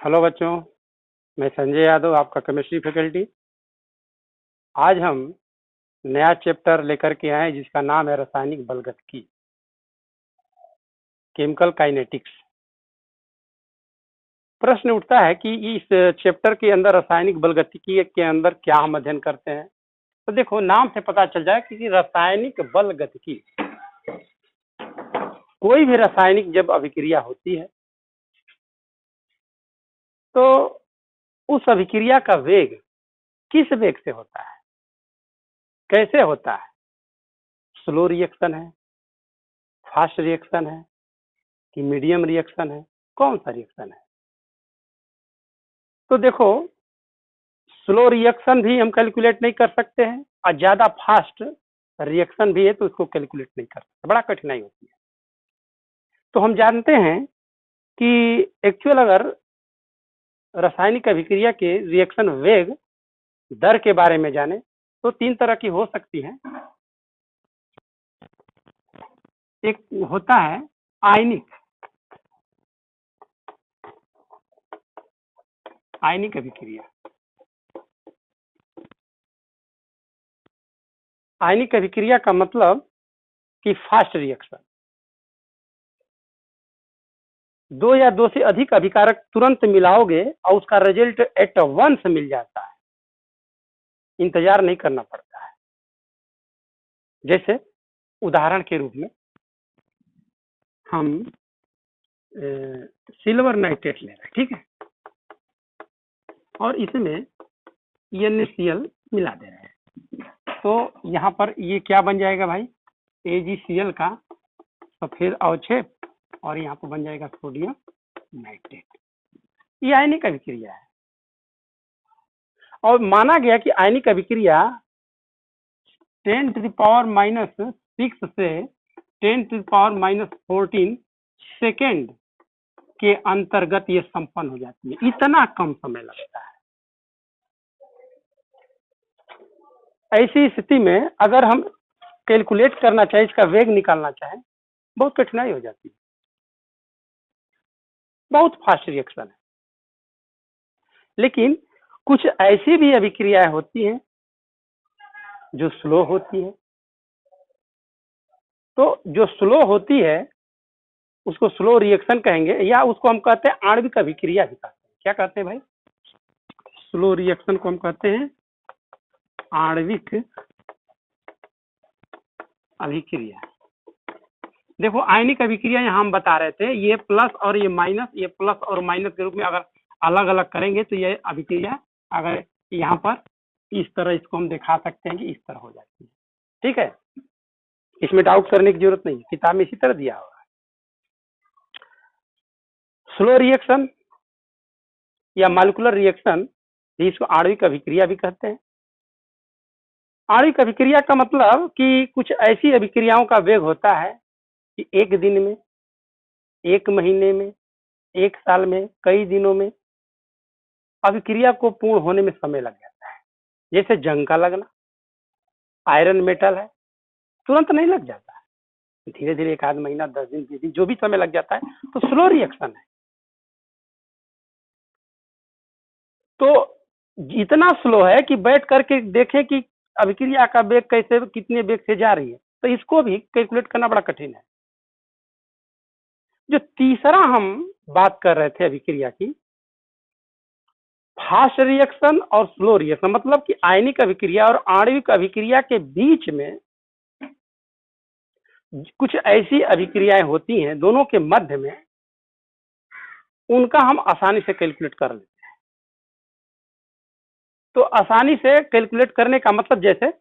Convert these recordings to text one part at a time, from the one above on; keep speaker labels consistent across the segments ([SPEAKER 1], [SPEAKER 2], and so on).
[SPEAKER 1] Hello बच्चों, मैं संजय यादव, आपका केमिस्ट्री फैकल्टी। आज हम नया चैप्टर लेकर के आए जिसका नाम है रासायनिक बलगतिकी, केमिकल काइनेटिक्स। प्रश्न उठता है कि इस चैप्टर के अंदर रासायनिक बलगतिकी के अंदर क्या हम अध्ययन करते हैं। तो देखो, नाम से पता चल जाए कि रासायनिक बलगतिकी, कोई भी रासायनिक जब अभिक्रिया होती है तो उस अभिक्रिया का वेग किस वेग से होता है, कैसे होता है। स्लो रिएक्शन है, फास्ट रिएक्शन है कि मीडियम रिएक्शन है, कौन सा रिएक्शन है। तो देखो, स्लो रिएक्शन भी हम कैलकुलेट नहीं कर सकते हैं और ज्यादा फास्ट रिएक्शन भी है तो उसको कैलकुलेट नहीं कर सकते, बड़ा कठिनाई होती है। तो हम जानते हैं कि एक्चुअल अगर रासायनिक अभिक्रिया के रिएक्शन वेग दर के बारे में जाने तो तीन तरह की हो सकती है। एक होता है आयनिक अभिक्रिया। आयनिक अभिक्रिया का मतलब कि फास्ट रिएक्शन, दो या दो से अधिक अभिकारक तुरंत मिलाओगे और उसका रिजल्ट एट वंस मिल जाता है, इंतजार नहीं करना पड़ता है। जैसे उदाहरण के रूप में हम सिल्वर नाइट्रेट ले रहे हैं, ठीक है, और इसमें NaCl मिला दे रहे हैं। तो यहाँ पर ये क्या बन जाएगा भाई, AgCl का सफेद अवक्षेप, और यहाँ पर बन जाएगा सोडियम नाइट्रेट। ये आयनिक अभिक्रिया है और माना गया कि आयनिक अभिक्रिया 10⁻⁻⁶ से 10⁻⁻14 सेकेंड के अंतर्गत ये संपन्न हो जाती है। इतना कम समय लगता है। ऐसी स्थिति में अगर हम कैलकुलेट करना चाहे, इसका वेग निकालना चाहे, बहुत कठिनाई हो जाती है। बहुत फास्ट रिएक्शन है। लेकिन कुछ ऐसी भी अभिक्रियाएं होती हैं जो स्लो होती है। तो जो स्लो होती है उसको स्लो रिएक्शन कहेंगे, या उसको हम कहते हैं आणविक अभिक्रिया भी कहते हैं। क्या कहते हैं भाई? स्लो रिएक्शन को हम कहते हैं आणविक अभिक्रिया। देखो, आयनिक अभिक्रिया यहाँ हम बता रहे थे, ये प्लस और ये माइनस, ये प्लस और माइनस के रूप में अगर अलग अलग करेंगे तो ये अभिक्रिया अगर यहाँ पर इस तरह इसको हम दिखा सकते हैं कि इस तरह हो जाती है। ठीक है, इसमें डाउट करने की जरूरत नहीं, किताब में इसी तरह दिया हुआ है। स्लो रिएक्शन या मॉलिक्यूलर रिएक्शन, इसको आणविक अभिक्रिया भी कहते हैं। आणविक अभिक्रिया का मतलब कि कुछ ऐसी अभिक्रियाओं का वेग होता है कि एक दिन में, एक महीने में, एक साल में, कई दिनों में अभिक्रिया को पूर्ण होने में समय लग जाता है। जैसे जंग का लगना, आयरन मेटल है, तुरंत नहीं लग जाता है, धीरे धीरे एक आध महीना, 10 दिन, 20 दिन, जो भी समय लग जाता है, तो स्लो रिएक्शन है। तो इतना स्लो है कि बैठ करके देखें कि अभिक्रिया का वेग कैसे, कितने वेग से जा रही है, तो इसको भी कैलकुलेट करना बड़ा कठिन है। जो तीसरा हम बात कर रहे थे अभिक्रिया की, फास्ट रिएक्शन और स्लो रिएक्शन, मतलब कि आयनिक अभिक्रिया और आणविक अभिक्रिया के बीच में कुछ ऐसी अभिक्रियाएं होती हैं, दोनों के मध्य में, उनका हम आसानी से कैलकुलेट कर लेते हैं। तो आसानी से कैलकुलेट करने का मतलब, जैसे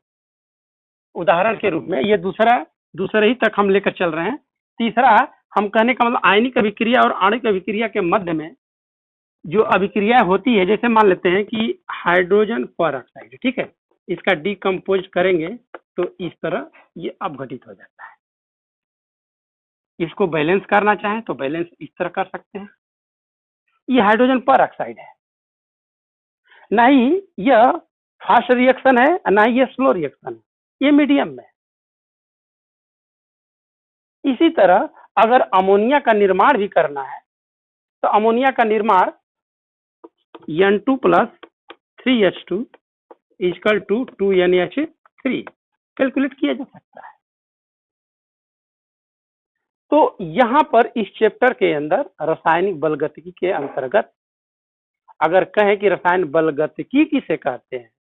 [SPEAKER 1] उदाहरण के रूप में ये दूसरे ही तक हम लेकर चल रहे हैं। तीसरा हम कहने का मतलब, आयनिक अभिक्रिया और आणविक अभिक्रिया के मध्य में जो अभिक्रिया होती है, जैसे मान लेते हैं कि हाइड्रोजन पर ऑक्साइड, ठीक है, इसका डिकम्पोज करेंगे तो इस तरह ये अपघटित हो जाता है। इसको बैलेंस करना चाहें तो बैलेंस इस तरह कर सकते हैं। ये हाइड्रोजन पर ऑक्साइड है, ना ही यह फास्ट रिएक्शन है, ना ही ये स्लो रिएक्शन है, ये मीडियम में। इसी तरह अगर अमोनिया का निर्माण भी करना है तो अमोनिया का निर्माण N2 plus 3H2 equal to 2NH3 calculate किया जा सकता है। तो यहां पर इस चैप्टर के अंदर रासायनिक बलगतिकी के अंतर्गत अगर कहें कि रसायन बलगतिकी किसे कहते हैं,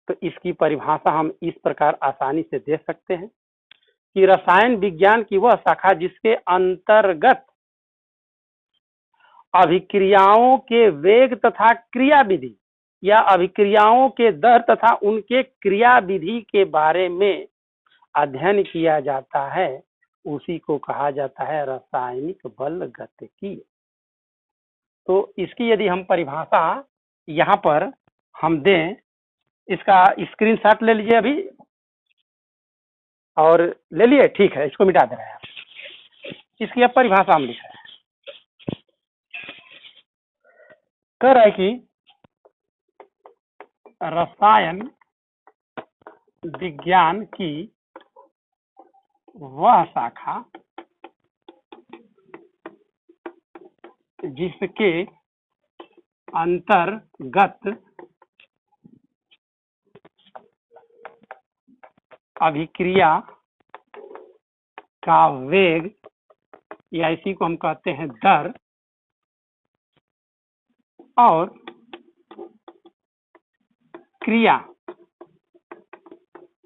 [SPEAKER 1] तो इसकी परिभाषा हम इस प्रकार आसानी से दे सकते हैं कि रसायन विज्ञान की वह शाखा जिसके अंतर्गत अभिक्रियाओं के वेग तथा क्रिया विधि या अभिक्रियाओं के दर तथा उनके क्रिया विधि के बारे में अध्ययन किया जाता है, उसी को कहा जाता है रासायनिक बलगतिकी। तो इसकी यदि हम परिभाषा यहाँ पर हम दें, इसका स्क्रीनशॉट ले लीजिए अभी, और ले लिए, ठीक है, इसको मिटा दे रहे हैं। इसकी अब परिभाषा हम लिख रहे हैं, कह रहा है कि रसायन विज्ञान की वह शाखा जिसके अंतर्गत अभिक्रिया का वेग या इसी को हम कहते हैं दर और क्रिया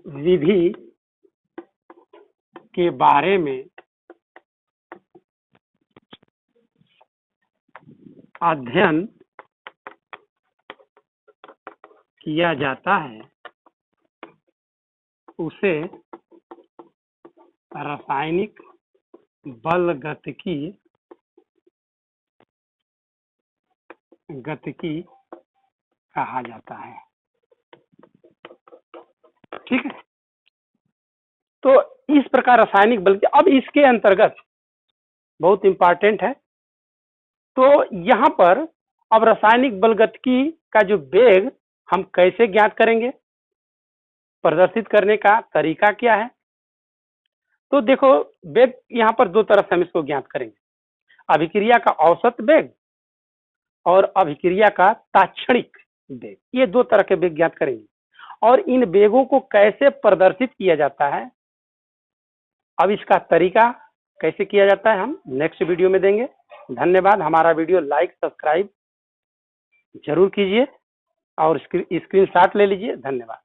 [SPEAKER 1] विधि के बारे में अध्ययन किया जाता है, उसे रासायनिक बलगतिकी कहा जाता है। ठीक है, तो इस प्रकार रासायनिक बल, अब इसके अंतर्गत बहुत इंपॉर्टेंट है, तो यहाँ पर अब रासायनिक बलगतिकी का जो वेग हम कैसे ज्ञात करेंगे, प्रदर्शित करने का तरीका क्या है। तो देखो, वेग यहाँ पर दो तरह से हम इसको ज्ञात करेंगे, अभिक्रिया का औसत वेग और अभिक्रिया का ताक्षणिक वेग, ये दो तरह के वेग ज्ञात करेंगे। और इन वेगों को कैसे प्रदर्शित किया जाता है, अब इसका तरीका कैसे किया जाता है हम नेक्स्ट वीडियो में देंगे। धन्यवाद। हमारा वीडियो लाइक सब्सक्राइब जरूर कीजिए और स्क्रीनशॉट ले लीजिए। धन्यवाद।